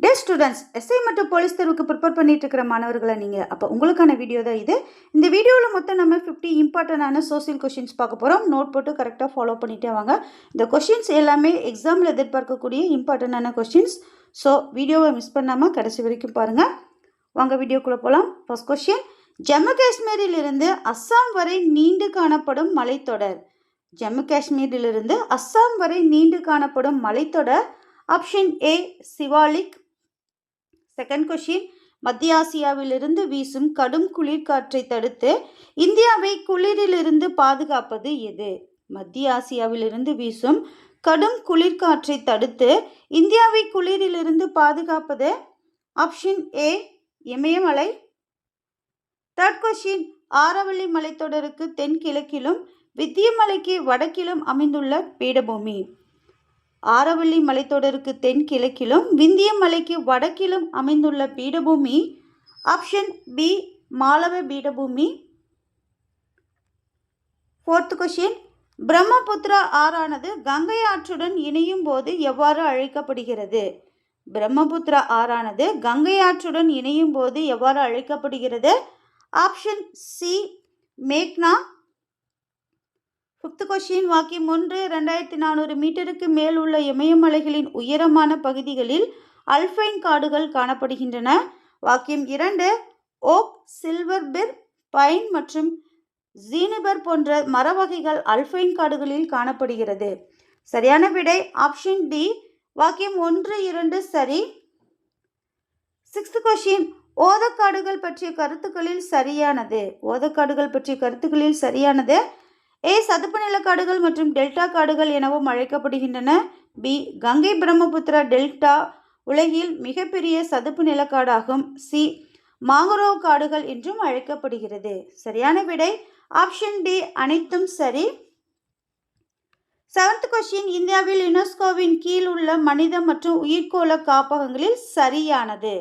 டே students, SI மற்றும் police தேர்வுக்கு prepare பண்ணிட்டு இருக்கிற மாணவர்களை நீங்கள் அப்போ உங்களுக்கான வீடியோ தான் இது. இந்த வீடியோவில் மொத்தம் நம்ம 50 இம்பார்ட்டண்டான சோசியல் கொஷின்ஸ் பார்க்க போகிறோம். நோட் போட்டு கரெக்டாக ஃபாலோ பண்ணிட்டே வாங்க. இந்த கொஷின்ஸ் எல்லாமே எக்ஸாமில் எதிர்பார்க்கக்கூடிய இம்பார்ட்டண்டான கொஷின்ஸ். ஸோ வீடியோவை மிஸ் பண்ணாமல் கடைசி வரைக்கும் பாருங்கள். வாங்க வீடியோக்குள்ளே போகலாம். ஃபர்ஸ்ட் கொஷின், ஜம்மு காஷ்மீரிலிருந்து அஸ்ஸாம் வரை நீண்டு காணப்படும் மலைத்தொடர். ஜம்மு காஷ்மீரிலிருந்து அஸ்ஸாம் வரை நீண்டு காணப்படும் மலைத்தொடர். Option A Shivalik. Second question, மத்திய ஆசியாவிலிருந்து வீசும் கடும் குளிர்காற்றை தடுத்து இந்தியாவை குளிரிலிருந்து பாதுகாப்பது எது? மத்திய ஆசியாவிலிருந்து வீசும் கடும் குளிர்காற்றை தடுத்து இந்தியாவை குளிரிலிருந்து பாதுகாப்பது ஆப்ஷன் ஏ இமயமலை. தேர்ட் கொஷின், ஆரவல்லி மலைத்தொடருக்கு தென்கிழக்கிலும் விந்தியமலைக்கு வடக்கிலும் அமைந்துள்ள பீடபூமி. ஆரவல்லி மலைத்தொடருக்கு தென்கிழக்கிலும் விந்தியமலைக்கு வடக்கிலும் அமைந்துள்ள பீடபூமி ஆப்ஷன் பி மாலவ பீடபூமி. ஃபோர்த் கொஷின், பிரம்மபுத்திரா ஆறானது கங்கை ஆற்றுடன் இணையும் போது எவ்வாறு அழைக்கப்படுகிறது? பிரம்மபுத்திரா ஆறானது கங்கை ஆற்றுடன் இணையும் போது எவ்வாறு அழைக்கப்படுகிறது? ஆப்ஷன் சி மேக்னா. ஃபிஃப்த் கொஷின், வாக்கியம் 1, 2400 மீட்டருக்கு மேல் உள்ள இமயமலைகளின் உயரமான பகுதிகளில் அல்பைன் காடுகள் காணப்படுகின்றன. வாக்கியம் 2, ஓக், சில்வர் பிர், பைன் மற்றும் ஜீனிபர் போன்ற மர வகைகள் அல்பைன் காடுகளில் காணப்படுகிறது. சரியான விடை ஆப்ஷன் டி, வாக்கியம் 1, 2 சரி. சிக்ஸ்த் கொஷின், ஓதக்காடுகள் பற்றிய கருத்துக்களில் சரியானது. ஓதக்காடுகள் பற்றிய கருத்துக்களில் சரியானது ஏ சதுப்பு நிலக்காடுகள் மற்றும் டெல்டா காடுகள் எனவும் அழைக்கப்படுகின்றன. பி கங்கை பிரம்மபுத்திரா டெல்டா உலகில் மிகப்பெரிய சதுப்பு நிலக்காடாகும். சி மாங்குரோவ் காடுகள் என்றும் அழைக்கப்படுகிறது. சரியான விடை ஆப்ஷன் டி அனைத்தும் சரி. செவன்த் கொஸ்டின், இந்தியாவில் யுனெஸ்கோவின் கீழ் உள்ள மனித மற்றும் உயிர்கோள காப்பகங்களில் சரியானது.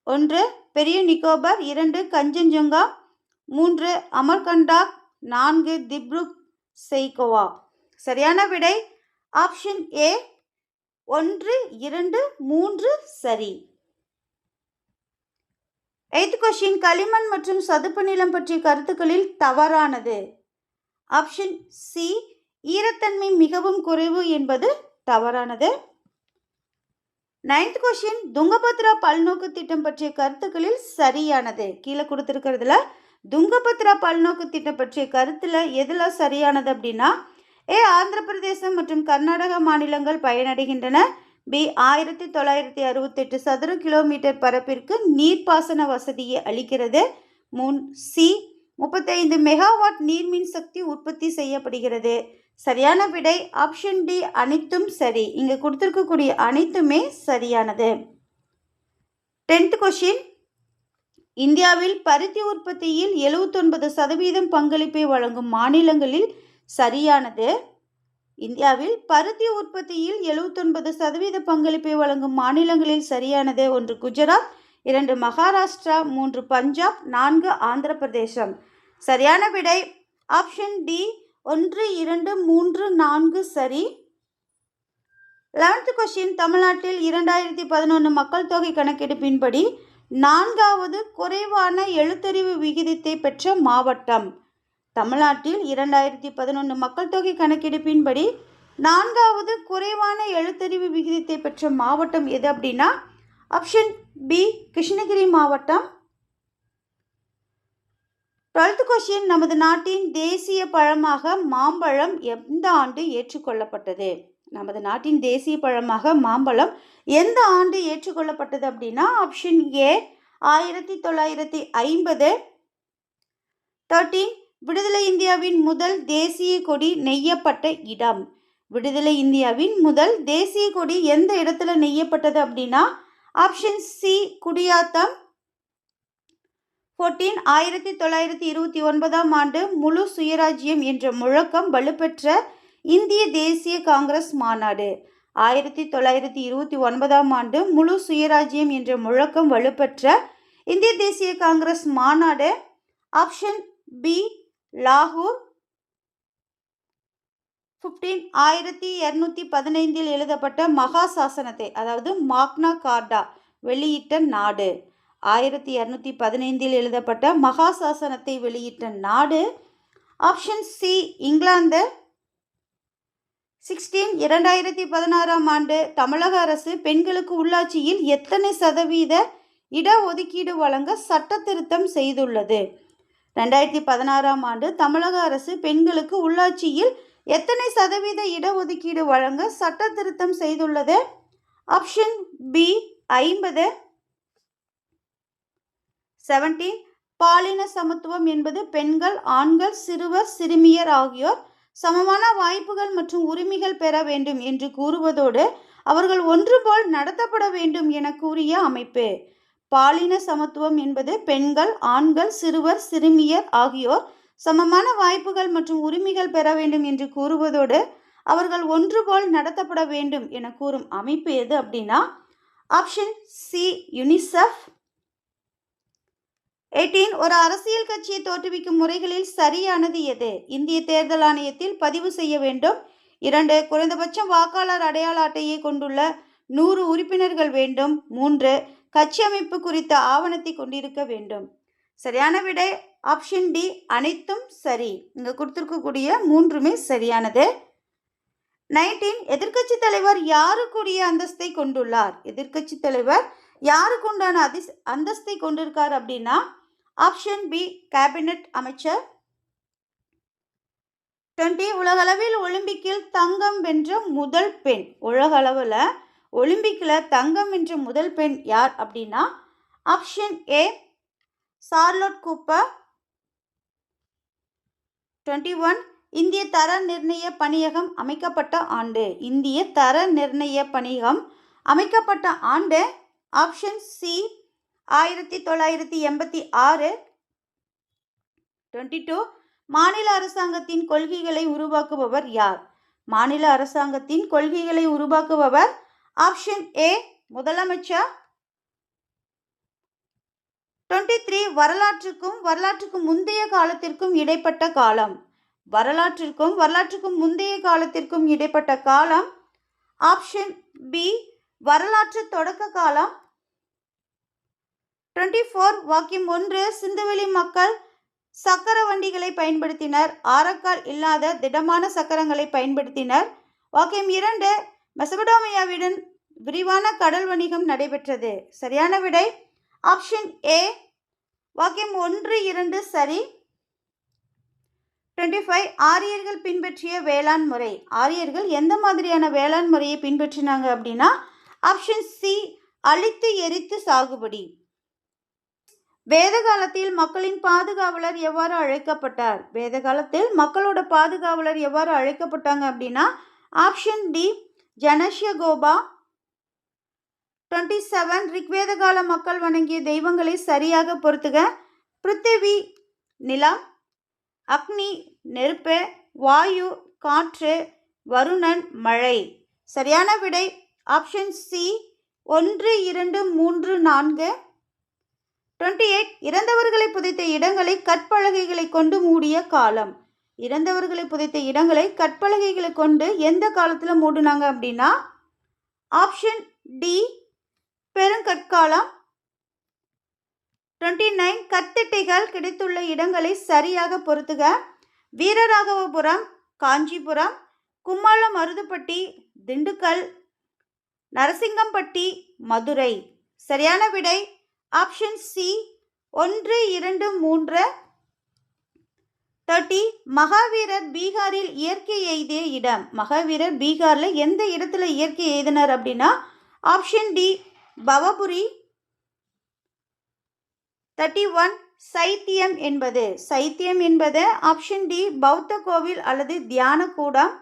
1 பெரிய நிக்கோபர், 2 கஞ்சன்ஜுங்கா, 3 அமர்கண்டாக், 4 திப்ருக் செய்கோவா. சரியான விடை ஆப்ஷன் ஏ 1, 2, 3 சரி. எய்த் கொஸ்டின், களிமண் மற்றும் சதுப்பு நிலம் பற்றிய கருத்துக்களில் தவறானது. ஆப்ஷன் சி ஈரத்தன்மை மிகவும் குறைவு என்பது தவறானது. நைன்த் கொஸ்டின், துங்கபத்ரா பல்நோக்கு திட்டம் பற்றிய கருத்துக்களில் சரியானது. கீழே கொடுத்துருக்கிறதுல துங்கபத்ரா பல்நோக்கு திட்டம் பற்றிய கருத்தில் எதில் சரியானது அப்படின்னா ஏ ஆந்திர பிரதேசம் மற்றும் கர்நாடக மாநிலங்கள் பயனடைகின்றன. பி 1968 சதுர கிலோமீட்டர் பரப்பிற்கு நீர்ப்பாசன வசதியை அளிக்கிறது. சி 35 மெகாவாட் நீர்மின் சக்தி உற்பத்தி செய்யப்படுகிறது. சரியான விடை ஆப்ஷன் டி அனைத்தும் சரி. இங்கே கொடுத்துருக்கக்கூடிய அனைத்துமே சரியானது. 10th கொஸ்டின், இந்தியாவில் பருத்தி உற்பத்தியில் 79% பங்களிப்பை வழங்கும் மாநிலங்களில் சரியானது. இந்தியாவில் பருத்தி உற்பத்தியில் 79% பங்களிப்பை வழங்கும் மாநிலங்களில் சரியானது. 1 குஜராத், 2 மகாராஷ்டிரா, 3 பஞ்சாப், 4 ஆந்திர பிரதேசம். சரியான விடை ஆப்ஷன் டி 1, 2, 3, 4 சரி. 11th கொஸ்டின், தமிழ்நாட்டில் 2011 மக்கள் தொகை கணக்கெடுப்பின்படி 4வது குறைவான எழுத்தறிவு விகிதத்தை பெற்ற மாவட்டம். தமிழ்நாட்டில் 2011 மக்கள் தொகை கணக்கெடுப்பின்படி 4வது குறைவான எழுத்தறிவு விகிதத்தை பெற்ற மாவட்டம் எது அப்படின்னா ஆப்ஷன் பி கிருஷ்ணகிரி மாவட்டம். 12th கொஸ்டின், நமது நாட்டின் தேசிய பழமாக மாம்பழம் எந்த ஆண்டு ஏற்றுக்கொள்ளப்பட்டது? நமது நாட்டின் தேசிய பழமாக மாம்பழம் எந்த ஆண்டு ஏற்றுக்கொள்ளப்பட்டது அப்படின்னா ஆப்ஷன் ஏ 1950. 13 விடுதலை இந்தியாவின் முதல் தேசிய கொடி நெய்யப்பட்ட இடம். விடுதலை இந்தியாவின் முதல் தேசிய கொடி எந்த இடத்துல நெய்யப்பட்டது அப்படின்னா ஆப்ஷன் சி குடியாத்தம். 14 1929 ஆண்டு முழு சுயராஜ்யம் என்ற முழக்கம் வலுப்பெற்ற இந்திய தேசிய காங்கிரஸ் மாநாடு. 1929 ஆண்டு முழு சுயராஜ்யம் என்ற முழக்கம் வலுப்பெற்ற இந்திய தேசிய காங்கிரஸ் மாநாடு ஆப்ஷன் பி லாகூர். 1215 எழுதப்பட்ட மகா சாசனத்தை, அதாவது மாக்னா கார்டா வெளியிட்ட நாடு. 1215 எழுதப்பட்ட மகா சாசனத்தை வெளியிட்ட நாடு. Option C England. 2016 ஆண்டு தமிழக அரசு பெண்களுக்கு உள்ளாட்சியில் எத்தனை சதவீத இடஒதுக்கீடு வழங்க சட்ட திருத்தம் செய்துள்ளது? 2016 ஆண்டு தமிழக அரசு பெண்களுக்கு உள்ளாட்சியில் எத்தனை சதவீத இடஒதுக்கீடு வழங்க சட்ட திருத்தம் செய்துள்ளது? Option B 50. 17. பாலின சமத்துவம் என்பது பெண்கள், ஆண்கள், சிறுவர், சிறுமியர் ஆகியோர் சமமான வாய்ப்புகள் மற்றும் உரிமைகள் பெற வேண்டும் என்று கூறுவதோடு அவர்கள் ஒன்றுபோல் நடத்தப்பட வேண்டும் என கூறிய அமைப்பு. பாலின சமத்துவம் என்பது பெண்கள், ஆண்கள், சிறுவர், சிறுமியர் ஆகியோர் சமமான வாய்ப்புகள் மற்றும் உரிமைகள் பெற வேண்டும் என்று கூறுவதோடு அவர்கள் ஒன்றுபோல் நடத்தப்பட வேண்டும் என கூறும் அமைப்பு எது அப்படின்னா ஆப்ஷன் சி யுனிசெஃப். 18. ஒரு அரசியல் கட்சியை தோற்றுவிக்கும் முறைகளில் சரியானது எது? இந்திய தேர்தல் ஆணையத்தில் பதிவு செய்ய வேண்டும். 2. குறைந்தபட்சம் வாக்காளர் அடையாள அட்டையை கொண்டுள்ள 100 உறுப்பினர்கள் வேண்டும். 3. கட்சி அமைப்பு குறித்த ஆவணத்தை கொண்டிருக்க வேண்டும். சரியான விடை ஆப்ஷன் டி அனைத்தும் சரி. இங்கே கொடுத்துருக்கக்கூடிய 3மே சரியானது. 19. எதிர்க்கட்சி தலைவர் யாருக்குரிய அந்தஸ்தை கொண்டுள்ளார்? எதிர்க்கட்சி தலைவர் யாருக்கு உண்டான அந்தஸ்தை கொண்டிருக்கார் அப்படின்னா ஆப்ஷன் பி கேபினட் அமைச்சர். 20. உலகளவில் ஒலிம்பிக்கில் தங்கம் வென்ற முதல் பெண். உலகளவில் ஒலிம்பிக்கில் தங்கம் வென்ற முதல் பெண் யார் அப்படின்னா ஆப்ஷன் ஏ சார்லோட் கூப்பர். 21. இந்திய தர நிர்ணய பணியகம் அமைக்கப்பட்ட ஆண்டு. இந்திய தர நிர்ணய பணியகம் அமைக்கப்பட்ட ஆண்டு ஆப்ஷன் சி 1986. 22. மாநில அரசாங்கத்தின் கொள்கைகளை உருவாக்குபவர் யார்? மாநில அரசாங்கத்தின் கொள்கைகளை உருவாக்குபவர் ஆப்ஷன் ஏ முதலமைச்சர். 23. வரலாற்றுக்கும் முந்தைய காலத்திற்கும் இடைப்பட்ட காலம். வரலாற்றுக்கும் முந்தைய காலத்திற்கும் இடைப்பட்ட காலம் ஆப்ஷன் பி வரலாற்று தொடக்க காலம். 24. வாக்கியம் 1. சிந்துவெளி மக்கள் சக்கர வண்டிகளை பயன்படுத்தினர். ஆரக்கால் இல்லாத திடமான சக்கரங்களை பயன்படுத்தினர். வாக்கியம் 2. மெசபடோமியாவுடன் விரிவான கடல் வணிகம் நடைபெற்றது. சரியான விடை ஆப்ஷன் ஏ வாக்கியம் 1, 2 சரி. 25. ஆரியர்கள் பின்பற்றிய வேளாண் முறை. ஆரியர்கள் எந்த மாதிரியான வேளாண் முறையை பின்பற்றினாங்க அப்படின்னா ஆப்ஷன் சி அழித்து எரித்து சாகுபடி. வேத காலத்தில் மக்களின் பாதுகாவலர் எவ்வாறு அழைக்கப்பட்டார்? வேத காலத்தில் மக்களோட பாதுகாவலர் எவ்வாறு அழைக்கப்பட்டாங்க அப்படின்னா ஆப்ஷன் டி ஜனஷ்யகோபா. 27. ரிக்வேத கால மக்கள் வணங்கிய தெய்வங்களை சரியாக பொறுத்துக. பிருத்திவி நிலம், அக்னி நெருப்பு, வாயு காற்று, வருணன் மழை. சரியான விடை ஆப்ஷன் சி 1, 2, 3, 4. 28. இறந்தவர்களை புதைத்த இடங்களை கற்பலகைகளை கொண்டு மூடிய காலம். இறந்தவர்களை புதைத்த இடங்களை கற்பலகைகளை கொண்டு எந்த காலத்தில் மூடினாங்க அப்படின்னா ஆப்ஷன் டி பெருங்கற்காலம். 29. கத்திட்டைகள் கிடைத்துள்ள இடங்களை சரியாக பொறுத்துக. வீரராகவபுரம், காஞ்சிபுரம், கும்மாளம் மருதுப்பட்டி, திண்டுக்கல், நரசிங்கம்பட்டி, மதுரை. சரியான விடை ஆப்ஷன் சி 1, 2, 3. 30. மகாவீரர் பீகாரில் இயற்கை எய்திய இடம். மகாவீரர் பீகாரில் எந்த இடத்துல இயற்கை எய்தினார் அப்படின்னா ஆப்ஷன் டி பவபுரி. 31. சைத்தியம் என்பது ஆப்ஷன் டி பௌத்த கோவில் அல்லது தியான கூடம்.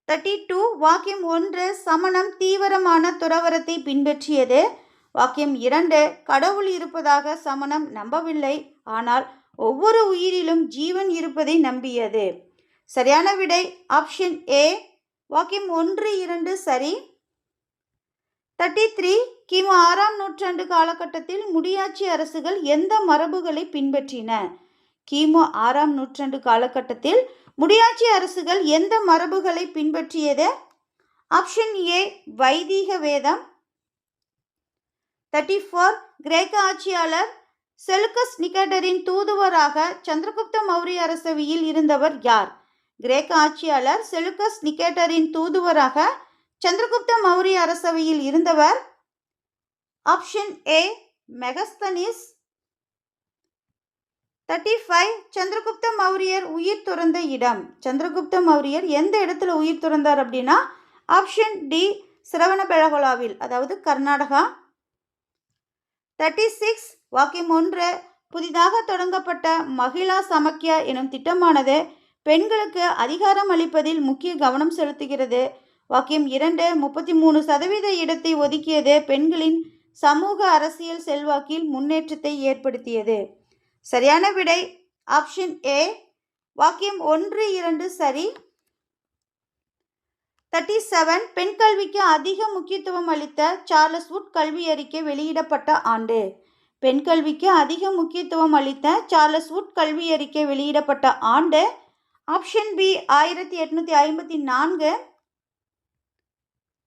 32. வாக்கியம் 1. சமணம் தீவிரமான துறவரத்தை பின்பற்றியது. வாக்கியம் 2. கடவுள் இருப்பதாக சமணம் நம்பவில்லை, ஆனால் ஒவ்வொரு உயிரிலும் ஜீவன் இருப்பதை நம்பியது. சரியான விடை ஆப்ஷன் ஏ வாக்கியம் 1, 2 சரி. 33. கிமு 6ஆம் நூற்றாண்டு காலகட்டத்தில் முடியாட்சி அரசுகள் எந்த மரபுகளை பின்பற்றின? கிமு 6ஆம் நூற்றாண்டு காலகட்டத்தில் முடியாட்சி அரசுகள் எந்த மரபுகளை பின்பற்றியது? ஆப்ஷன் ஏ வைதீக வேதம். 34 கிரேக்க ஆட்சியாளர் செலுக்கஸ் நிகேட்டரின் தூதுவராக சந்திரகுப்த மௌரிய அரசவையில் இருந்தவர் யார்? கிரேக்க ஆட்சியாளர் செலுக்கஸ் நிகேட்டரின் தூதுவராக சந்திரகுப்த மௌரிய அரசவையில் இருந்தவர் ஆப்ஷன் ஏ மெகஸ்தனிஸ். 35 சந்திரகுப்த மௌரியர் உயிர் துறந்த இடம். சந்திரகுப்த மௌரியர் எந்த இடத்துல உயிர் துறந்தார் அப்படின்னா ஆப்ஷன் டி சிரவணபெழகொலாவில், அதாவது கர்நாடகா. 36 வாக்கியம் 1 புதிதாக தொடங்கப்பட்ட மகிழா சமக்கியா எனும் திட்டமானது பெண்களுக்கு அதிகாரம் அளிப்பதில் முக்கிய கவனம் செலுத்துகிறது. வாக்கியம் 2 33% இடத்தை ஒதுக்கியது பெண்களின் சமூக அரசியல் செல்வாக்கில் முன்னேற்றத்தை ஏற்படுத்தியது. சரியான விடை ஆப்ஷன் ஏ வாக்கியம் 1, 2 சரி. 37 பெண் கல்விக்கு அதிக முக்கியத்துவம் அளித்த சார்லஸ் வுட் கல்வி அறிக்கை வெளியிடப்பட்ட ஆண்டு. பெண் கல்விக்கு அதிக முக்கியத்துவம் அளித்த சார்லஸ் வுட் கல்வி அறிக்கை வெளியிடப்பட்ட ஆண்டு ஆப்ஷன் பி 1854.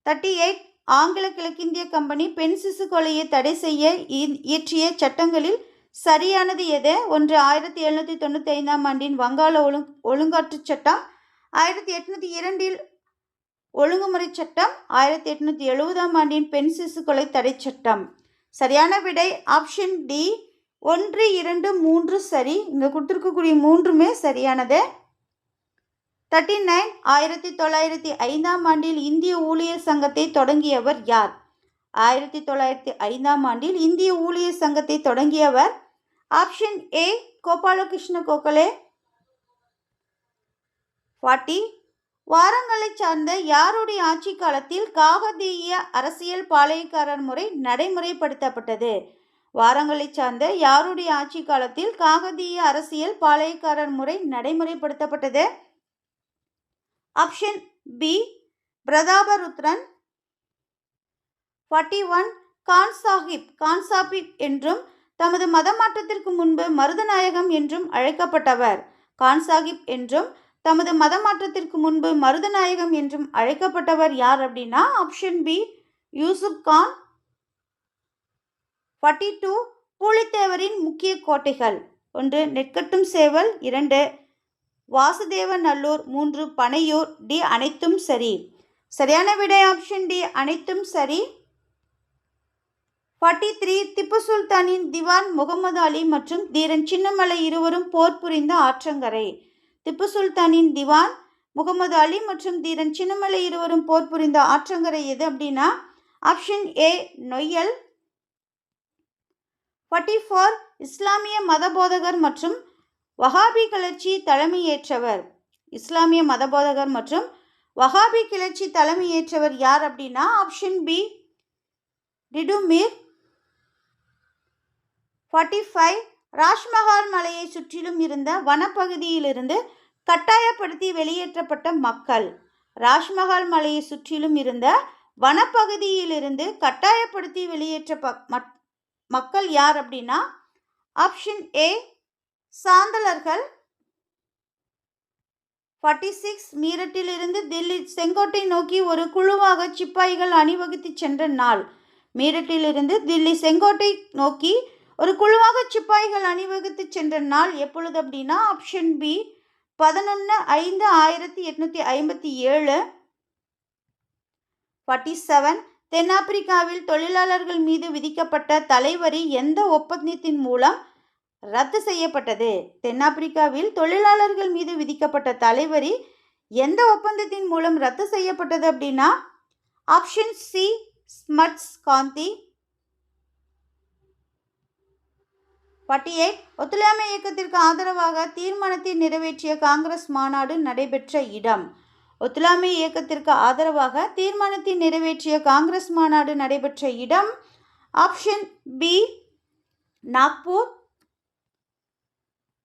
38 ஆங்கில கிழக்கிந்திய கம்பெனி பெண் சிசு கொலையை தடை செய்ய இயற்றிய சட்டங்களில் சரியானது எது? 1 1795 ஆண்டின் வங்காள ஒழுங்காற்று சட்டம், 1802 ஒழுங்குமுறை சட்டம், 1870 ஆண்டின் பெண் சிசு கொலை தடை சட்டம். சரியான விடை ஆப்ஷன் டி 1, 2, 3 சரி. இங்கே கொடுத்துருக்கக்கூடிய மூன்றுமே சரியானது. 39 1905 ஆண்டில் இந்திய ஊழியர் சங்கத்தை தொடங்கியவர் யார்? 1905 ஆண்டில் இந்திய ஊழியர் சங்கத்தை தொடங்கியவர் ஆப்ஷன் ஏ கோபாலகிருஷ்ண கோகலே. 40 வாரங்களை சார்ந்த யாருடைய ஆட்சி காலத்தில் காகதீய அரசியல் பாளையக்காரர் முறை நடைமுறைப்படுத்தப்பட்டது? வாரங்களை சார்ந்த யாருடைய ஆட்சி காலத்தில் காகதீய அரசியல் பாளையக்காரர் முறை நடைமுறைப்படுத்தப்பட்டது? Option B Prataparudran. 41 கான் சாஹிப் என்றும் தமது மதமாற்றத்திற்கு முன்பு மருதநாயகம் என்றும் அழைக்கப்பட்டவர். கான் சாஹிப் என்றும் தமது மதமாற்றத்திற்கு முன்பு மருதநாயகம் என்றும் அழைக்கப்பட்டவர் யார் அப்படின்னா ஆப்ஷன் பி யூசுப் கான். 42 பூலித்தேவரின் முக்கிய கோட்டைகள். 1 நெற்கட்டும் சேவல், 2 வாசுதேவ நல்லூர், 3 பனையூர். டி அனைத்தும் சரி. சரியான விடை ஆப்ஷன் டி அனைத்தும் சரி. 43 திப்பு சுல்தானின் திவான் முகமது அலி மற்றும் தீரன் சின்னமலை இருவரும் போர் புரிந்த ஆற்றங்கரை. திப்பு சுல்தானின் திவான் முகமது அலி மற்றும் தீரன் சின்னமலை இருவரும் போர் புரிந்த ஆற்றங்கரை எது அப்படின்னா ஆப்ஷன் ஏ நொய்யல். 44 இஸ்லாமிய மதபோதகர் மற்றும் வஹாபி கிளர்ச்சி தலைமையேற்றவர். இஸ்லாமிய மதபோதகர் மற்றும் வஹாபி கிளர்ச்சி தலைமையேற்றவர் யார் அப்படின்னா ஆப்ஷன் பி டிடுமீர். 45 ராஜ்மஹால் மலையை சுற்றிலும் இருந்த வனப்பகுதியிலிருந்து கட்டாயப்படுத்தி வெளியேற்றப்பட்ட மக்கள். ராஜ்மஹால் மலையை சுற்றிலும் இருந்த வனப்பகுதியிலிருந்து கட்டாயப்படுத்தி வெளியேற்ற மக்கள் யார் அப்படின்னா ஆப்ஷன் ஏ சாந்தலர்கள். 46 மீரட்டிலிருந்து தில்லி செங்கோட்டை நோக்கி ஒரு குழுவாக சிப்பாய்கள் அணிவகுத்து சென்ற நாள். மீரட்டிலிருந்து தில்லி செங்கோட்டை நோக்கி ஒரு குழுவாக சிப்பாய்கள் அணிவகுத்து சென்ற நாள் எப்பொழுது அப்படின்னா ஆப்ஷன் பி 11/5/1857. 47 தென்னாப்பிரிக்காவில் தொழிலாளர்கள் மீது விதிக்கப்பட்ட தலைவரி எந்த ஒப்பந்தத்தின் மூலம் ரத்து செய்யப்பட்டது? தென்னாப்பிரிக்காவில் தொழிலாளர்கள் மீது விதிக்கப்பட்ட தலைவரி எந்த ஒப்பந்தத்தின் மூலம் ரத்து செய்யப்பட்டது அப்படின்னா ஆப்ஷன் சி ஸ்மட்ஸ் காந்தி. 48 ஒத்துழையாமை இயக்கத்திற்கு ஆதரவாக தீர்மானத்தை நிறைவேற்றிய காங்கிரஸ் மாநாடு நடைபெற்ற இடம். ஒத்துழையாமை இயக்கத்திற்கு ஆதரவாக தீர்மானத்தை நிறைவேற்றிய காங்கிரஸ் மாநாடு நடைபெற்ற இடம் ஆப்ஷன் பி நாக்பூர்.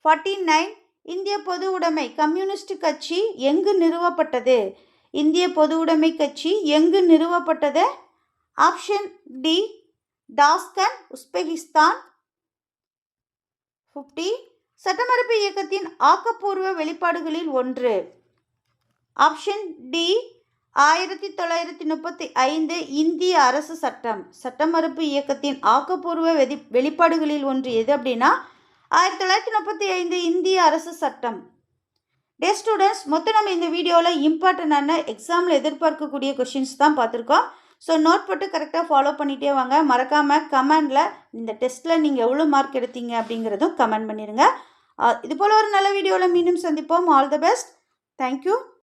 49 இந்திய பொது உடைமை கம்யூனிஸ்ட் கட்சி எங்கு நிறுவப்பட்டது? இந்திய பொது உடைமை கட்சி எங்கு நிறுவப்பட்டது? Option D Tashkent, Uzbekistan. 50 சட்டமறுப்பு இயக்கத்தின் ஆக்கப்பூர்வ வெளிப்பாடுகளில் ஒன்று. ஆப்ஷன் டி 1935 இந்திய அரசு சட்டம். சட்டமறுப்பு இயக்கத்தின் ஆக்கப்பூர்வ வெளிப்பாடுகளில் ஒன்று எது அப்படின்னா 1935 இந்திய அரசு சட்டம். டே ஸ்டூடெண்ட்ஸ், மொத்தம் நம்ம இந்த வீடியோவில் இம்பார்ட்டண்டான எக்ஸாமில் எதிர்பார்க்கக்கூடிய கொஷின்ஸ் தான் பார்த்துருக்கோம். ஸோ நோட் போட்டு கரெக்டாக ஃபாலோ பண்ணிகிட்டே வாங்க. மறக்காமல் கமெண்டில் இந்த டெஸ்ட்டில் நீங்கள் எவ்வளோ மார்க் எடுத்தீங்க அப்படிங்கிறதும் கமெண்ட் பண்ணிடுங்க. இது போல் ஒரு நல்ல வீடியோவில் மீண்டும் சந்திப்போம். All the best. தேங்க்யூ.